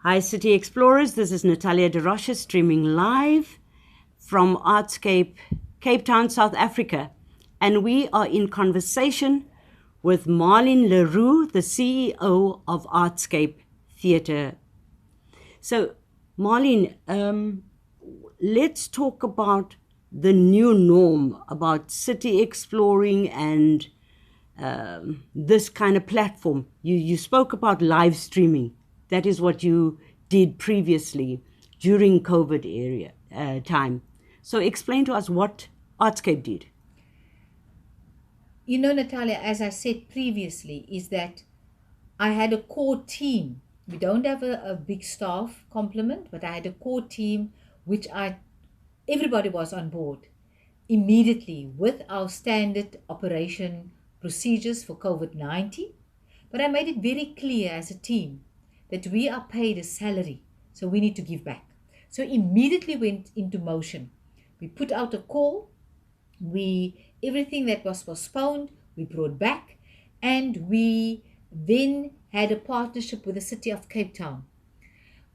Hi, City Explorers. This is Natalia Da Rocha streaming live from Artscape, Cape Town, South Africa. And we are in conversation with Marlene Le Roux, the CEO of Artscape Theatre. So, Marlene, let's talk about the new norm about city exploring and this kind of platform. You spoke about live streaming. That is what you did previously during COVID time. So explain to us what Artscape did. You know, Natalia, as I said previously, is that I had a core team. We don't have a big staff complement, but I had a core team which everybody was on board immediately with our standard operation procedures for COVID-19. But I made it very clear as a team that we are paid a salary, so we need to give back. So immediately went into motion. We put out a call. Everything that was postponed, we brought back, and we then had a partnership with the city of Cape Town.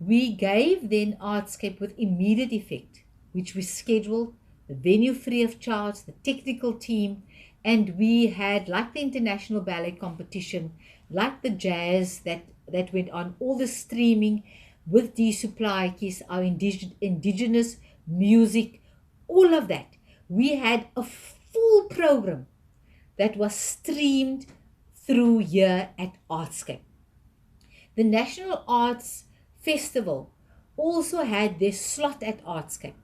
We gave then Artscape with immediate effect, which we scheduled the venue free of charge, the technical team, and we had, like the international ballet competition, like the jazz that went on, all the streaming with the supply keys, our indigenous music, all of that. We had a full program that was streamed through here at Artscape. The National Arts Festival also had their slot at Artscape,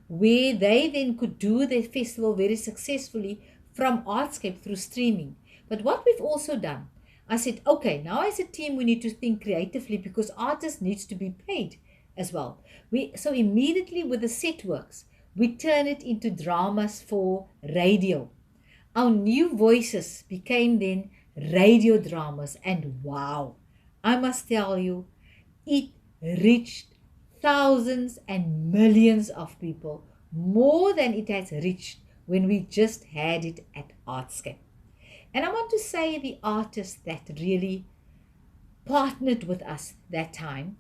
where they then could do their festival very successfully from Artscape through streaming. But what we've also done, I said, okay, now as a team we need to think creatively because artists needs to be paid as well. So immediately with the set works, we turn it into dramas for radio. Our new voices became then radio dramas, and wow, I must tell you, it reached thousands and millions of people, more than it has reached when we just had it at Artscape. And I want to say the artists that really partnered with us that time,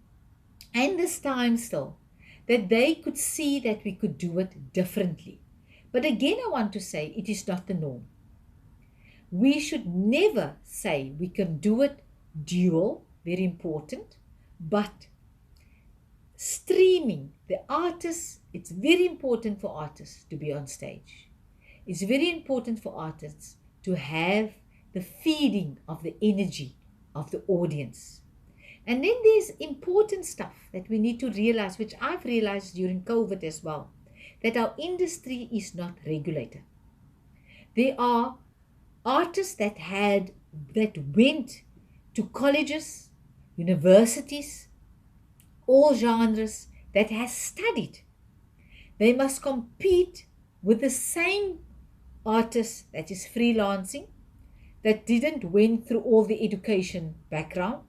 and this time still, that they could see that we could do it differently. But again, I want to say it is not the norm. We should never say we can do it dual, very important, but streaming, the artists, it's very important for artists to be on stage. It's very important for artists to have the feeding of the energy of the audience. And then there's important stuff that we need to realize, which I've realized during COVID as well, that our industry is not regulated. There are artists that went to colleges, universities, all genres, that has studied. They must compete with the same artist that is freelancing, that didn't went through all the education background,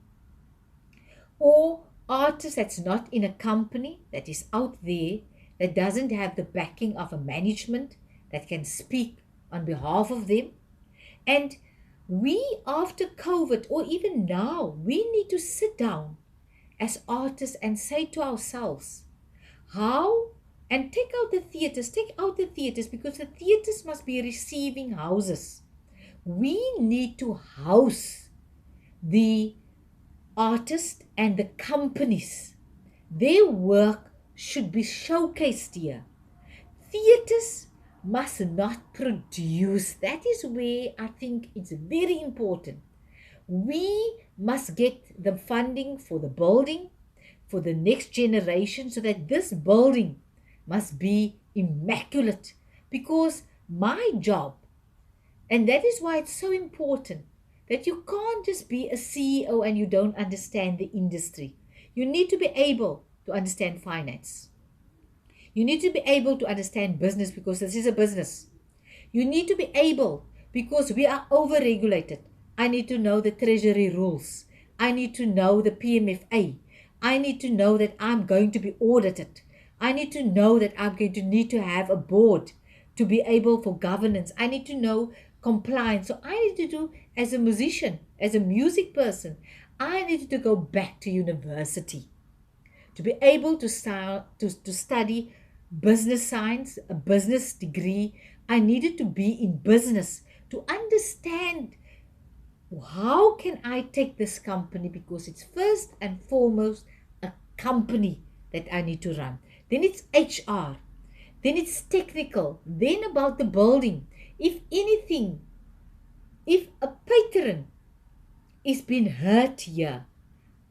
or artist that's not in a company that is out there, that doesn't have the backing of a management that can speak on behalf of them. And we, after COVID, or even now, we need to sit down as artists and say to ourselves, how, and take out the theaters because the theaters must be receiving houses. We need to house the artists and the companies. Their work should be showcased here. Theaters must not produce. That is where I think it's very important. We must get the funding for the building, for the next generation, so that this building must be immaculate. Because my job, and that is why it's so important, that you can't just be a CEO and you don't understand the industry. You need to be able to understand finance. You need to be able to understand business because this is a business. You need to be able, because we are over-regulated. I need to know the treasury rules. I need to know the PMFA. I need to know that I'm going to be audited. I need to know that I'm going to need to have a board to be able for governance. I need to know compliance. So I need to do, as a musician, as a music person, I needed to go back to university. to be able to study business science, a business degree. I needed to be in business to understand how can I take this company, because it's first and foremost a company that I need to run. Then it's HR. Then it's technical. Then about the building. If anything, if a patron is being hurt here,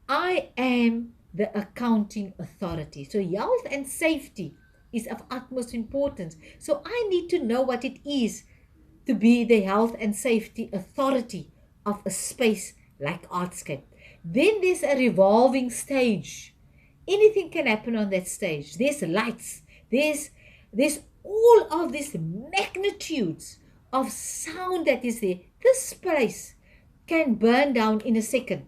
I am the accounting authority. So health and safety is of utmost importance. So I need to know what it is to be the health and safety authority of a space like Artscape. Then there's a revolving stage. Anything can happen on that stage. There's lights. There's all of these magnitudes of sound that is there. This place can burn down in a second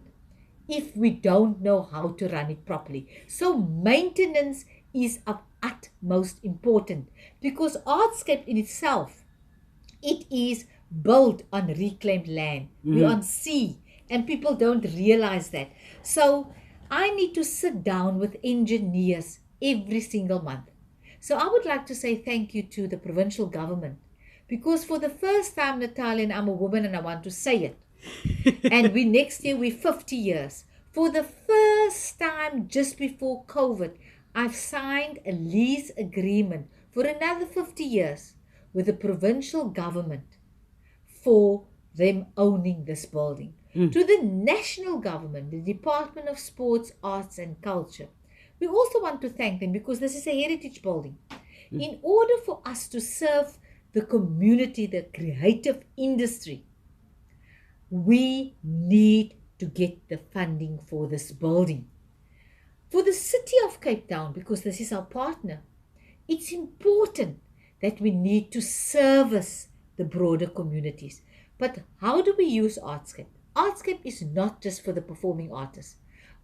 if we don't know how to run it properly. So maintenance is of utmost important, because Artscape in itself, it is built on reclaimed land. We're on sea, and people don't realize that. So I need to sit down with engineers every single month. So I would like to say thank you to the provincial government, because for the first time, Natalia, and I'm a woman and I want to say it, and next year we're 50 years. For the first time, just before COVID, I've signed a lease agreement for another 50 years with the provincial government for them owning this building. To the national government, the Department of Sports, Arts and Culture, we also want to thank them, because this is a heritage building. In order for us to serve the community, the creative industry, we need to get the funding for this building. For the city of Cape Town, because this is our partner, it's important that we need to service the broader communities. But how do we use Artscape? Artscape is not just for the performing artists.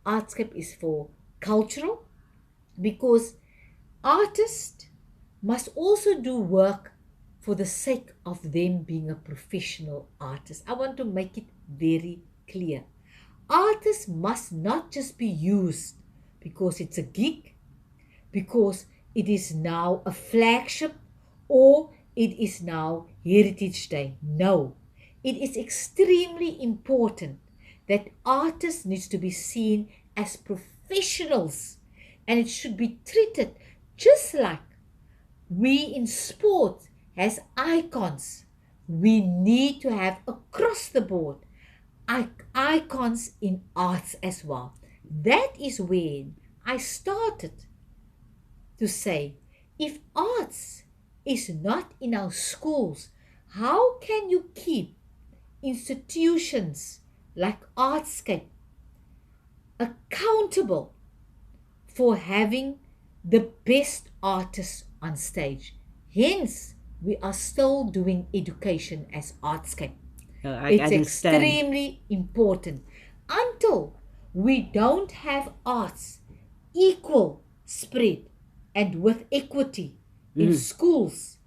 Artscape is for cultural, because artists must also do work for the sake of them being a professional artist. I want to make it very clear. Artists must not just be used because it's a gig, because it is now a flagship, or it is now Heritage Day. No, it is extremely important that artists needs to be seen as professionals, and it should be treated just like we in sport has icons. We need to have across the board icons in arts as well. That is when I started to say, if arts is not in our schools, how can you keep institutions like Artscape accountable for having the best artists on stage? Hence, we are still doing education as Artscape. It's extremely important. Until we don't have arts equal spread and with equity in schools,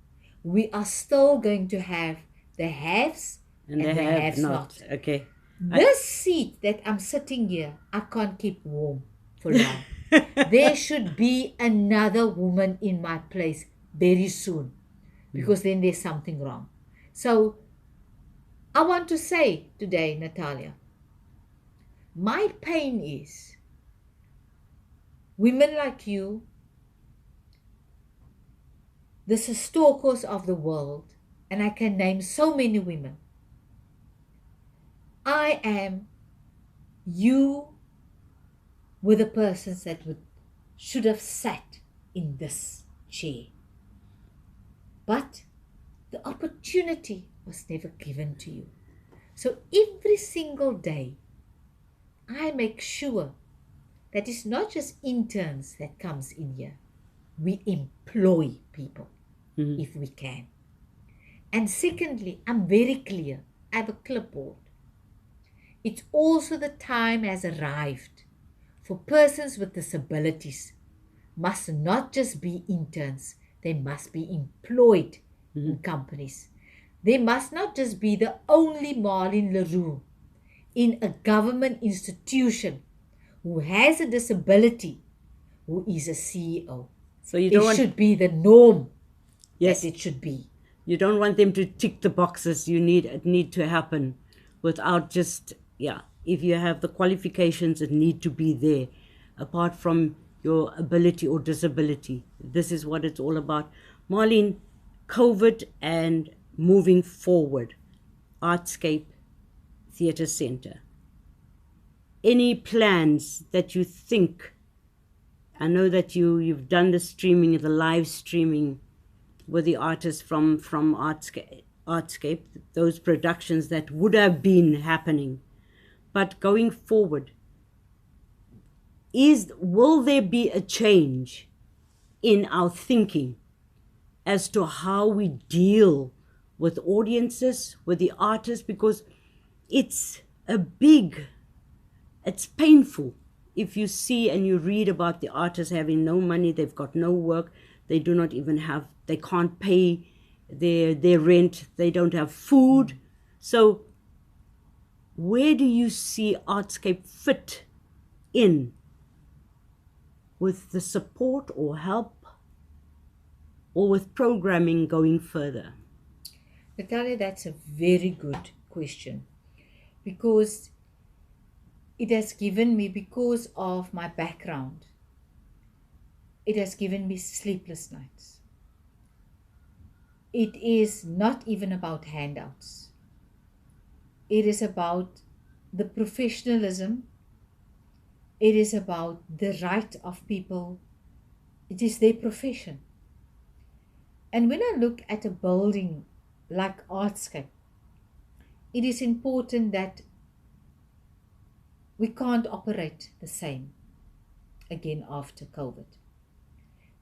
we are still going to have the haves and the have not. Okay. This seat that I'm sitting here, I can't keep warm for long. There should be another woman in my place very soon, because then there's something wrong. So I want to say today, Natalia, my pain is women like you, the stalkers of the world, and I can name so many women. You were the persons that should have sat in this chair. But the opportunity was never given to you. So every single day, I make sure that it's not just interns that comes in here. We employ people if we can. And secondly, I'm very clear. I have a clipboard. It's also the time has arrived for persons with disabilities must not just be interns. They must be employed in companies. They must not just be the only Marlene Le Roux in a government institution who has a disability, who is a CEO. So you It don't want, should be the norm yes, that it should be. you don't want them to tick the boxes it need to happen without just, yeah, if you have the qualifications, it need to be there apart from your ability or disability. This is what it's all about. Marlene, COVID and moving forward, Artscape Theatre Centre. Any plans that you think? I know that you've done the streaming, the live streaming with the artists from Artscape, those productions that would have been happening. But going forward, will there be a change in our thinking as to how we deal with audiences, with the artists? Because it's painful if you see and you read about the artists having no money, they've got no work, they do not even have, they can't pay their rent, they don't have food. So where do you see Artscape fit in with the support or help or with programming going further? Natalia, that's a very good question, because it has given me, because of my background, it has given me sleepless nights. It is not even about handouts. It is about the professionalism. It is about the right of people. It is their profession. And when I look at a building like Artscape, it is important that we can't operate the same again after COVID.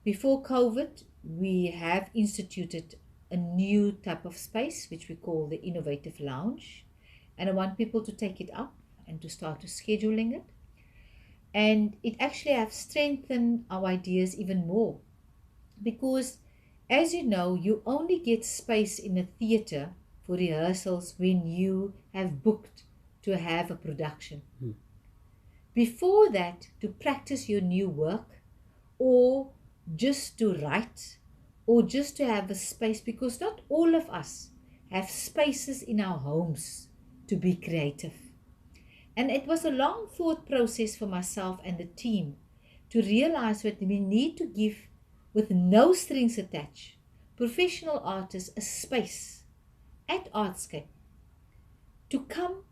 Before COVID, we have instituted a new type of space, which we call the Innovative Lounge. And I want people to take it up and to start to scheduling it. And it actually has strengthened our ideas even more. Because, as you know, you only get space in a theatre for rehearsals when you have booked to have a production. Before that, to practice your new work, or just to write, or just to have a space, because not all of us have spaces in our homes to be creative. And it was a long thought process for myself and the team to realize that we need to give, with no strings attached, professional artists a space at Artscape to come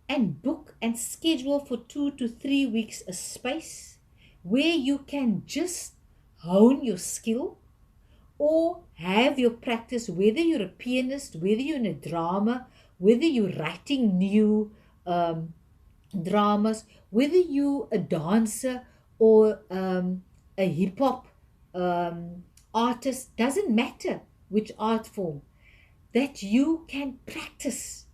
and book and schedule for 2 to 3 weeks a space where you can just hone your skill or have your practice, whether you're a pianist, whether you're in a drama, whether you're writing new dramas, whether you're a dancer or a hip-hop artist, doesn't matter which art form, that you can practice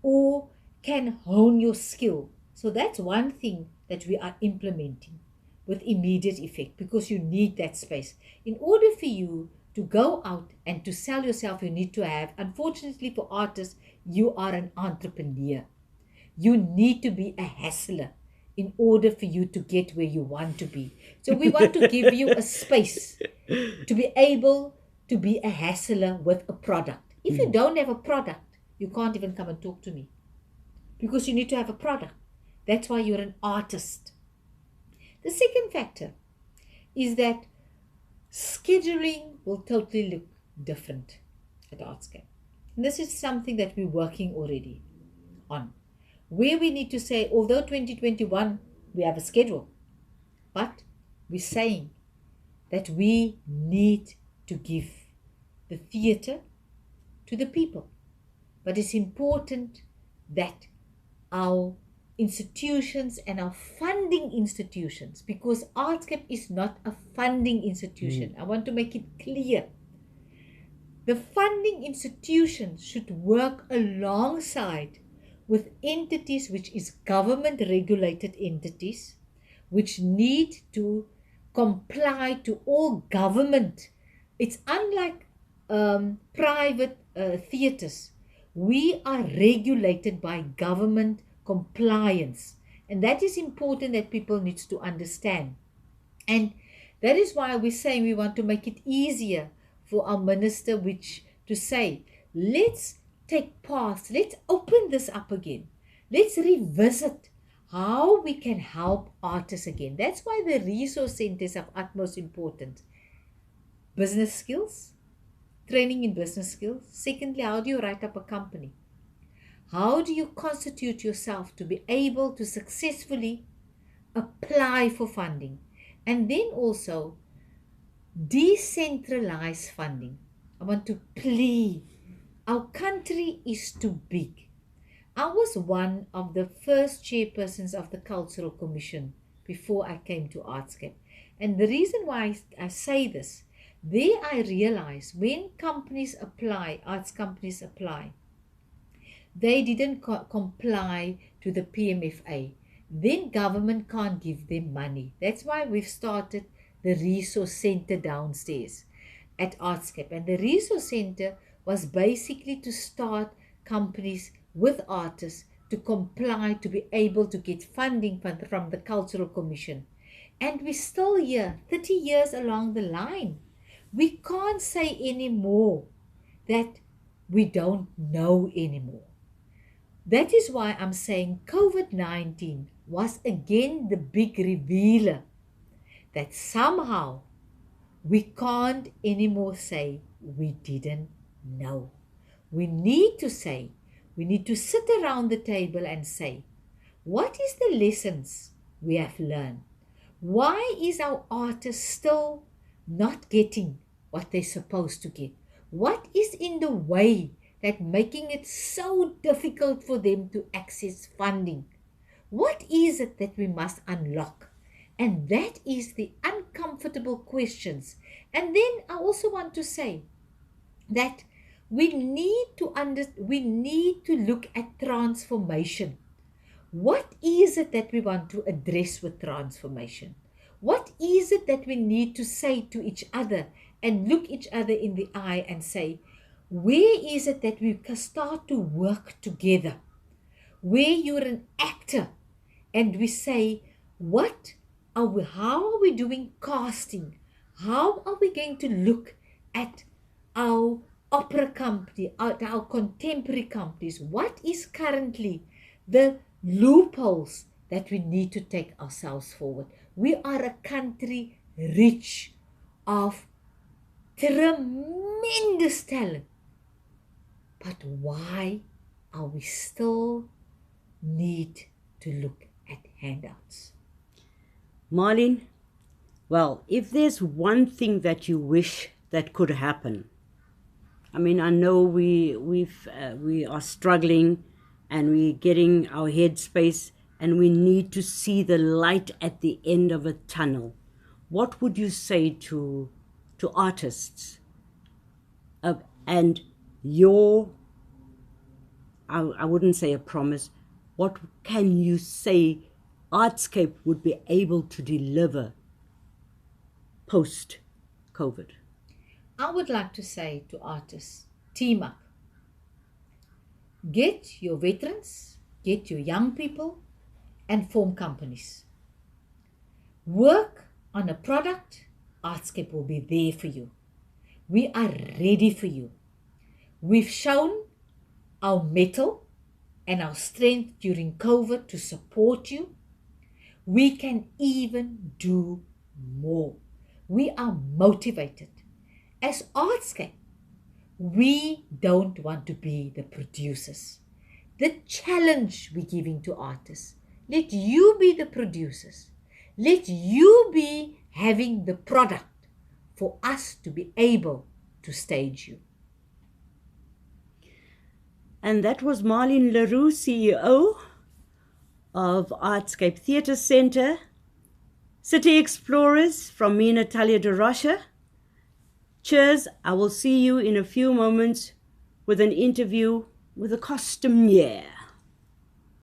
or can hone your skill. So that's one thing that we are implementing with immediate effect, because you need that space. In order for you to go out and to sell yourself, you need to have, unfortunately for artists, you are an entrepreneur. You need to be a hustler in order for you to get where you want to be. So we want to give you a space to be able to be a hustler with a product. If you don't have a product, you can't even come and talk to me, because you need to have a product. That's why you're an artist. The second factor is that scheduling will totally look different at Artscape. And this is something that we're working already on, where we need to say, although 2021 we have a schedule, but we're saying that we need to give the theatre to the people. But it's important that our institutions and our funding institutions, because Artscape is not a funding institution. I want to make it clear. The funding institutions should work alongside with entities which is government regulated entities, which need to comply to all government. It's unlike private theatres. We are regulated by government compliance, and that is important that people need to understand. And That is why we're saying we want to make it easier for our minister to say, let's take paths, let's open this up again. Let's revisit how we can help artists again. That's why the resource centers are utmost important. Business skills, training in business skills. Secondly, how do you write up a company? How do you constitute yourself to be able to successfully apply for funding? And then also decentralize funding. I want to plead. Our country is too big. I was one of the first chairpersons of the Cultural Commission before I came to Artscape. And the reason why I say this, there I realized when companies apply, arts companies apply, they didn't comply to the PMFA. Then government can't give them money. That's why we've started the resource center downstairs at Artscape. And the resource center was basically to start companies with artists to comply, to be able to get funding from the Cultural Commission. And we're still here, 30 years along the line. We can't say anymore that we don't know anymore. That is why I'm saying COVID-19 was again the big revealer that somehow we can't anymore say we didn't know. We need to say, we need to sit around the table and say, what is the lessons we have learned? Why is our artists still not getting what they're supposed to get? What is in the way that making it so difficult for them to access funding? What is it that we must unlock? And that is the uncomfortable questions. And then I also want to say that we need to look at transformation. What is it that we want to address with transformation? What is it that we need to say to each other and look each other in the eye and say, where is it that we can start to work together? Where you're an actor and we say, how are we doing casting? How are we going to look at our opera company, our contemporary companies? What is currently the loopholes that we need to take ourselves forward? We are a country rich of tremendous talent. But why are we still need to look at handouts? Marlene, well, if there's one thing that you wish that could happen, I mean, I know we are struggling and we're getting our headspace and we need to see the light at the end of a tunnel. What would you say to artists and I wouldn't say a promise, what can you say Artscape would be able to deliver post-COVID? I would like to say to artists, team up. Get your veterans, get your young people, and form companies. Work on a product, Artscape will be there for you. We are ready for you. We've shown our mettle and our strength during COVID to support you. We can even do more. We are motivated. As Artscape, we don't want to be the producers. The challenge we're giving to artists, let you be the producers. Let you be having the product for us to be able to stage you. And that was Marlene Le Roux, CEO of Artscape Theatre Centre. City Explorers from me, Natalia Da Rocha. Cheers. I will see you in a few moments with an interview with a costumier.